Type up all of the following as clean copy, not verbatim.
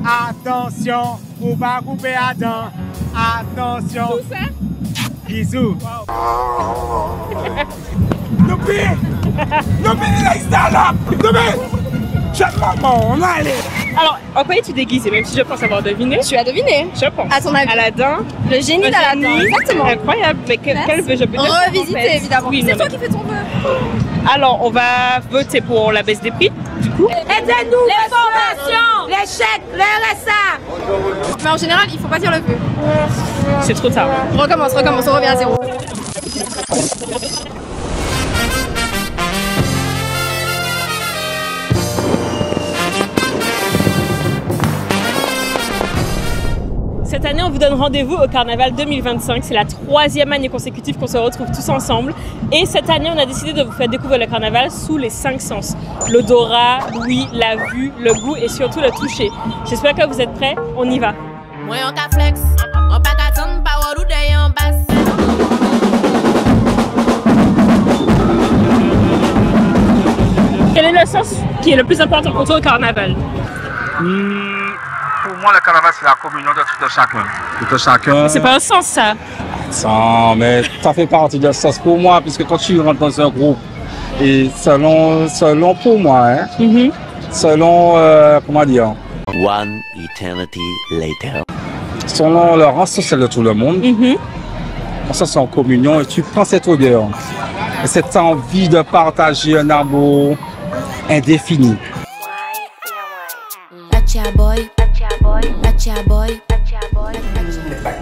Attention, ou pas couper à dents. Attention. Tout ça? Bisous. Noupi! Noupi, like stand-up! Noupi! Chaque moment, on a allé! Alors, en quoi es-tu déguisé? Même si je pense avoir deviné. Tu as deviné. Je pense. À ton avis. Aladdin. Le génie d'Aladdin. Exactement. Incroyable. Mais quel vœu je peux faire? Revisiter, évidemment. Oui, c'est toi qui fais ton vœu. Alors, on va voter pour la baisse des prix, du coup. Aidez-nous. Les formations, les chèques, le RSA. Mais en général, il faut pas dire le vœu. C'est trop tard. Recommence, on revient à zéro. Cette année, on vous donne rendez-vous au Carnaval 2025. C'est la 3e année consécutive qu'on se retrouve tous ensemble. Et cette année, on a décidé de vous faire découvrir le Carnaval sous les 5 sens. L'odorat, l'ouïe, la vue, le goût et surtout le toucher. J'espère que vous êtes prêts. On y va. Moi, on ka flex. On pas qu'attendre, pas ou d'ailleurs en basse. Quel est le sens qui est le plus important pour toi au Carnaval? Pour moi, le carnaval, c'est la communion de tout chacun. Tout chacun. C'est pas un sens, ça. Ça, mais ça fait partie de sens pour moi, puisque quand tu rentres dans un groupe, et selon pour moi, hein, selon, comment dire, One eternity later. selon le rang social de tout le monde, on se sent en communion et tu prends cette odeur. Et cette envie de partager un amour indéfini. Latia boy. Latia boy.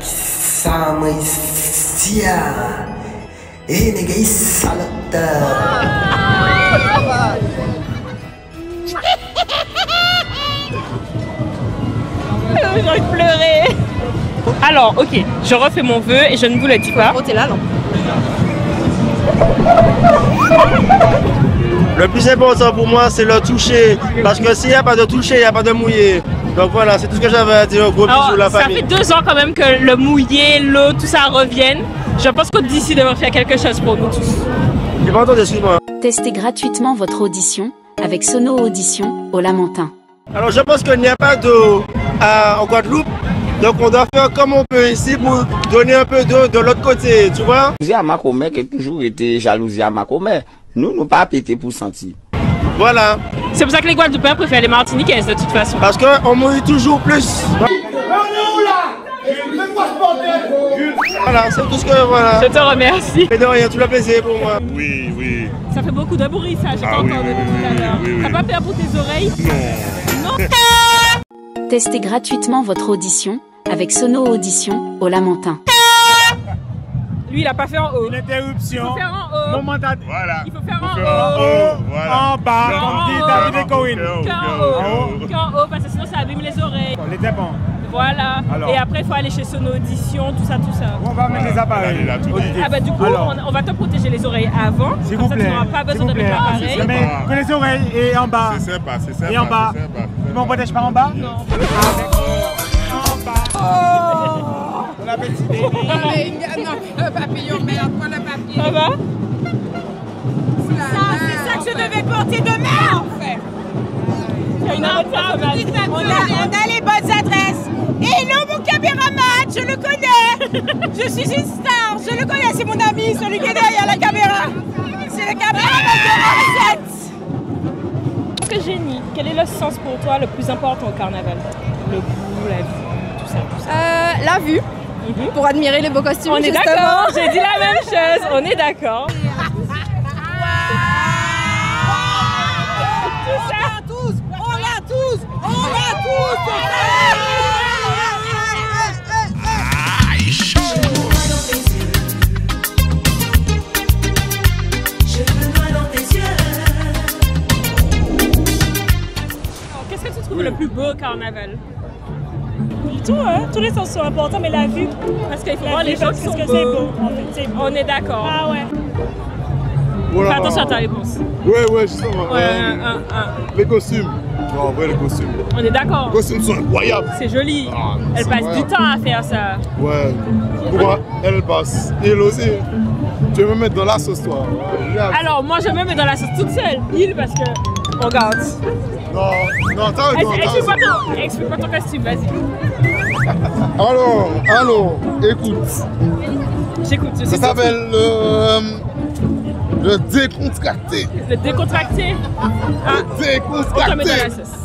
Sama sia. Nega salata. J'ai envie de pleurer. Alors, ok, je refais mon vœu et je ne vous le dis pas. Oh, t'es là, non? Le plus important pour moi, c'est le toucher. Parce que s'il n'y a pas de toucher, il n'y a pas de mouiller. Donc voilà, c'est tout ce que j'avais à dire. Gros bisous, la famille. Ça fait 2 ans quand même que le mouillé, l'eau, tout ça revienne. Je pense que d'ici devrait faire quelque chose pour nous tous. J'ai pas entendu, excuse-moi. Testez gratuitement votre audition avec Sono Audition au Lamentin. Alors je pense qu'il n'y a pas d'eau en Guadeloupe. Donc on doit faire comme on peut ici pour donner un peu d'eau de l'autre côté, tu vois. Jalousie à Macomé qui a toujours été jalousie à Macomé. Nous, nous pas pété pour sentir. Voilà. C'est pour ça que les Guadeloupéens préfèrent les Martiniquaises de toute façon. Parce qu'on mouille toujours plus. Voilà, c'est tout ce que voilà. Je te remercie. Et de rien, tout le plaisir pour moi. Oui, oui. Ça fait beaucoup de bruit ça, j'ai pas entendu tout à l'heure. T'as pas peur pour tes oreilles? Non. Testez gratuitement votre audition avec Sono Audition au Lamentin. Lui, il a pas fait en haut. Une interruption. Il faut faire en haut. Momentané. Voilà. Il faut faire en haut. Voilà. En bas, comme dit David et Corinne. Qu'en haut, parce que sinon ça abîme les oreilles. On était bon. Voilà. Alors. Et après, il faut aller chez Sono Audition, tout ça, tout ça. On va mettre les appareils. Ah bah du coup, on va te protéger les oreilles avant. S'il vous plaît. Tu n'auras pas besoin de mettre l'appareil. Mais que les oreilles et en bas. C'est sympa, c'est sympa. Et en bas. Mais on protège pas en bas? Non. En bas. Bon appétit. Non, le papillon, merde, pas le papier. Ça va? C'est ça que je devais porter demain, en fait. On a les bonnes adresses. Hello, mon caméraman, je le connais. Je suis une star, je le connais, c'est mon ami, celui qui est derrière la caméra. C'est le caméraman de la recette. Que génie. Quel est le sens pour toi le plus important au carnaval? Le goût, la vie, tout ça, tout ça. La vue. Pour admirer les beaux costumes. On est d'accord, j'ai dit la même chose, on est d'accord. Qu'est-ce que tu trouves le plus beau au carnaval? Tout, hein? Tous les sens sont importants, mais la vue. Parce qu'il faut voir les gens qui sont beaux. C'est beau, en fait. C'est beau. On est d'accord. Ah ouais. Voilà. Fais attention à ta réponse. Ouais, justement. Ouais, les costumes. Non, en vrai, les costumes. On est d'accord. Les costumes sont incroyables. C'est joli. Elle passe du temps à faire ça. Ouais. Pourquoi elle passe? Et elle aussi. Tu veux me mettre dans la sauce, toi? Alors, moi, je me mets dans la sauce toute seule. Il, parce que. Regarde. Non, t'as raison. Explique-moi ton costume, vas-y. Alors, écoute. J'écoute. Ça s'appelle le décontracté. Le décontracté? Le décontracté.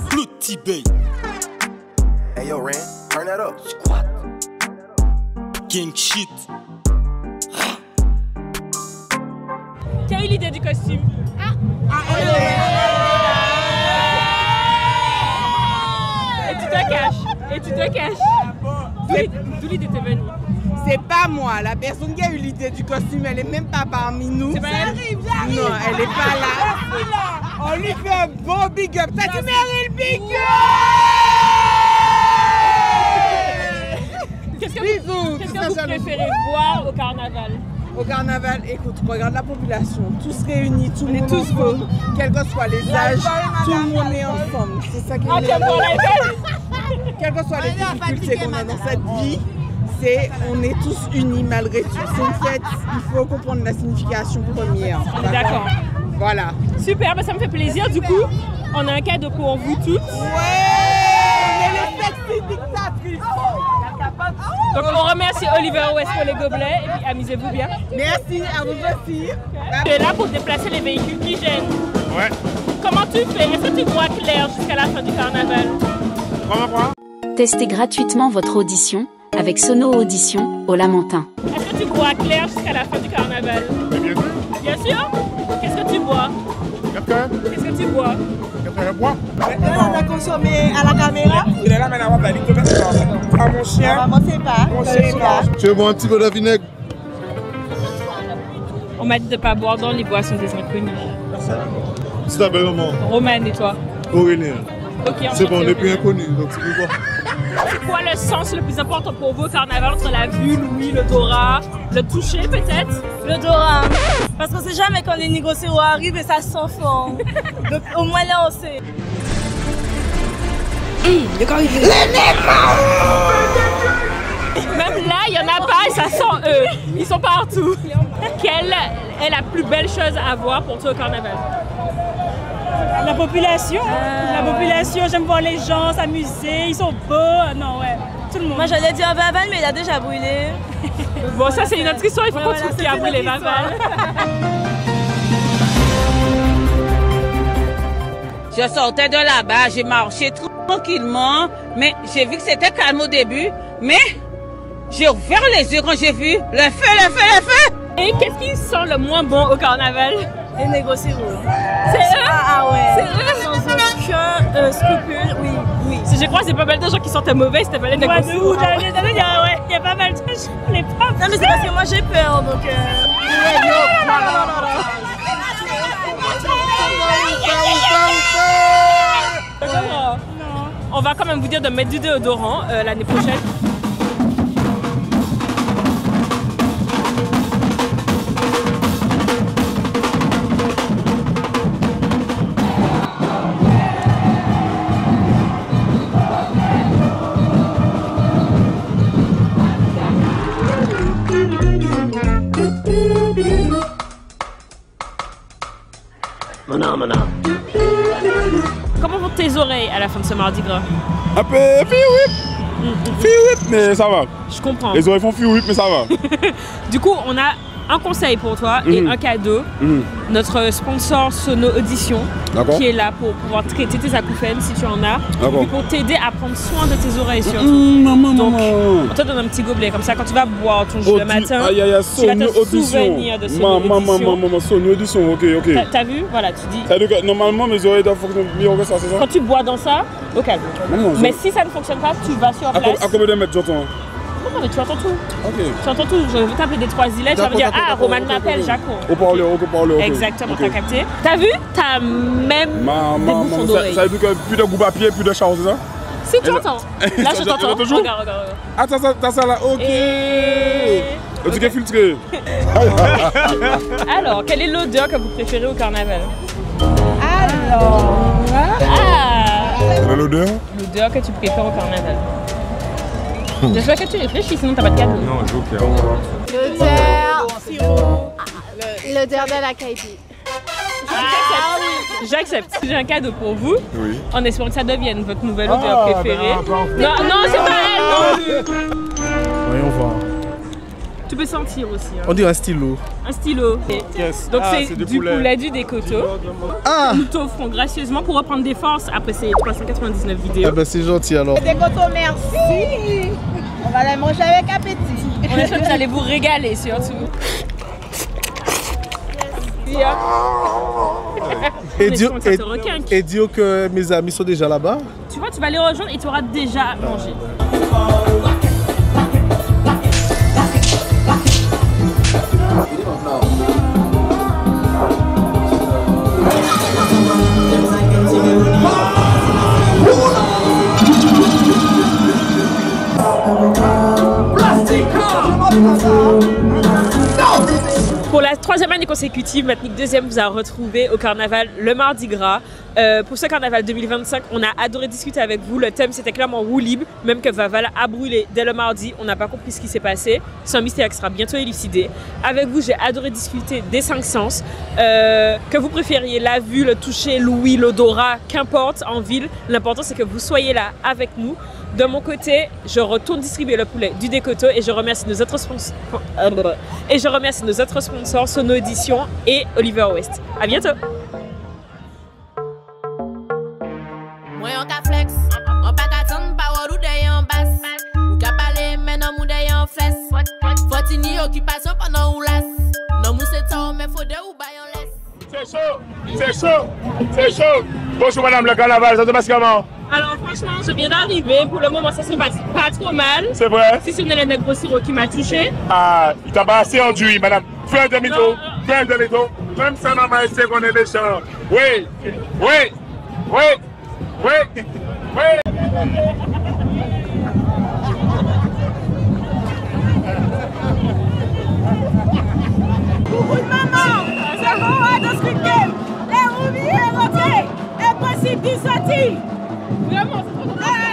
Blue T-Bay. Hey yo, Ren, turn that up. Squat. King shit. Qui a eu l'idée du costume? Et tu te caches. D'où l'idée t'est venue? C'est pas moi, la personne qui a eu l'idée du costume, elle est même pas parmi nous. J'arrive. Non, elle est pas là. On lui fait un beau big up. Ça tu mérites le big up. Qu'est-ce que vous préférez voir au carnaval? Au carnaval, écoute, regarde la population, tous réunis, tout le monde ensemble, quels que soient les âges, tout le monde est ensemble. C'est ça qui est quelles que soient les difficultés qu'on a dans cette vie, on est tous unis malgré tout. C'est une fête, il faut comprendre la signification première. D'accord. Voilà. Super, bah ça me fait plaisir. Du coup, on a un cadeau pour vous toutes. Ouais, on est les sexy dictatrices. Donc on remercie Oliver West pour les gobelets et puis amusez-vous bien. Merci, à vous aussi. Tu es là pour déplacer les véhicules qui gênent. Ouais. Comment tu fais? Est-ce que tu vois clair jusqu'à la fin du carnaval? Comment? Testez gratuitement votre audition avec Sono Audition au Lamentin. Est-ce que tu bois clair jusqu'à la fin du carnaval? Bien sûr. Bien sûr? Qu'est-ce que tu bois? Qu'est-ce que tu bois? On a consommé à la caméra. Il est là maintenant, on va aller à mon chien. Maman, c'est pas. Tu veux boire un petit peu de vinaigre? On m'a dit de ne pas boire dans les boissons des inconnus. Tu t'appelles comment? Romaine et toi? Aurélien. Ok, c'est bon, on n'est plus inconnus, donc tu peux voir. C'est quoi le sens le plus important pour vous au carnaval entre la vue, l'ouïe, l'odorat, le toucher peut-être? L'odorat. Parce qu'on sait jamais quand les négociations arrivent et ça sent fort. Donc au moins là on sait. Même là, il n'y en a pas et ça sent eux. Ils sont partout. Quelle est la plus belle chose à voir pour toi au carnaval? La population. La population, j'aime voir les gens s'amuser, ils sont beaux. Non, ouais. Tout le monde. Moi j'allais dire Vaval, mais il a déjà brûlé. Bon, ça c'est une autre histoire, il faut qu'on trouve qui a brûlé Vaval. Je sortais de là-bas, j'ai marché tranquillement, mais j'ai vu que c'était calme au début, mais j'ai ouvert les yeux quand j'ai vu le feu. Et qu'est-ce qui sent le moins bon au carnaval? Les négociations. C'est eux? Ah ouais. C'est eux? Sans aucun scrupule, oui. Si je crois que c'est pas mal de gens qui sentaient mauvais, c'était pas les négociations. Il y a pas mal de gens, je n'ai pas. Non mais c'est parce que moi j'ai peur, donc On va quand même vous dire de mettre du déodorant l'année prochaine. Comment vont tes oreilles à la fin de ce mardi gras? Un peu fiouip, mais ça va. Je comprends. Les oreilles font fiouip, mais ça va. Du coup, on a un conseil pour toi et un cadeau. Notre sponsor Sono Audition, qui est là pour pouvoir traiter tes acouphènes si tu en as, et pour t'aider à prendre soin de tes oreilles surtout. Donc, on te donne un petit gobelet, comme ça quand tu vas boire ton jus le matin, tu vas te souvenir de Sono Audition. Maman, Sono Audition, ok. T'as vu? Voilà, tu dis. C'est-à-dire que normalement mes oreilles doivent fonctionner mieux que ça, c'est ça? Quand tu bois dans ça, au cas où. Mais si ça ne fonctionne pas, tu vas sur place. À combien de mètres j'entends? Non, mais tu entends tout. Ok. Tu entends tout. Je vais taper des trois îlets, tu vas me dire ah, Roman m'appelle, Jaco. Au parleur. Exactement, t'as capté. T'as vu? T'as même des bouchons d'oreilles. Ça veut dire que plus de goût à pied, plus de chance, c'est ça? Si tu entends. Là, je t'entends. Regarde. Ah, t'as ça là, ok. Le truc est filtré. Alors, quelle est l'odeur que vous préférez au carnaval? Quelle est l'odeur? L'odeur que tu préfères au carnaval. J'espère que tu réfléchis, sinon t'as pas de cadeau. Non, joker. L'odeur de la caipi. J'accepte. J'ai un cadeau pour vous. Oui. En espérant que ça devienne votre nouvelle odeur préférée. Non, c'est pas elle non plus. Voyons voir. Tu peux sentir aussi. Hein. On dirait un stylo. Un stylo. Yes. Donc c'est du poulet du décoto. Nous t'offrons gracieusement pour reprendre des forces après ces 399 vidéos. Ah ben c'est gentil alors. Décoto, merci. On va les manger avec appétit. On espère que vous allez vous régaler surtout. Et dis que mes amis sont déjà là-bas. Tu vois, tu vas les rejoindre et tu auras déjà mangé. Pour la troisième année consécutive, Matnick Deuxième vous a retrouvé au carnaval le Mardi Gras. Pour ce carnaval 2025, on a adoré discuter avec vous. Le thème c'était clairement roue libre, même que Vaval a brûlé dès le mardi. On n'a pas compris ce qui s'est passé. C'est un mystère qui sera bientôt élucidé. Avec vous, j'ai adoré discuter des 5 sens. Que vous préfériez la vue, le toucher, l'ouïe, l'odorat, qu'importe en ville. L'important c'est que vous soyez là avec nous. De mon côté, je retourne distribuer le poulet du décoto et je remercie nos autres sponsors. Sono Audition et Oliver West. À bientôt. Moi on ka flex, on pas qu'attendre pas ou d'ailleurs en basse. Ou ka parler maintenant ou d'ailleurs en fesse. Faut une occupation pendant ou las. Non mou c'est temps mais faut de ou bayon laisse. C'est chaud. Bonjour madame, le carnaval, ça se passe comment? Alors franchement, je viens d'arriver. Pour le moment, ça se passe pas trop mal. C'est vrai? Si c'est le nègre sirop qui m'a touché. Ah, il t'a pas assez enduit, madame. Fais un demi-tour. Même ça, maman, elle sait qu'on est méchant. Oui. Coucou de maman, c'est Roa dans Squid Game. Les roubilles est rentré. Impossible d'y sortir. Vraiment, c'est trop drôle.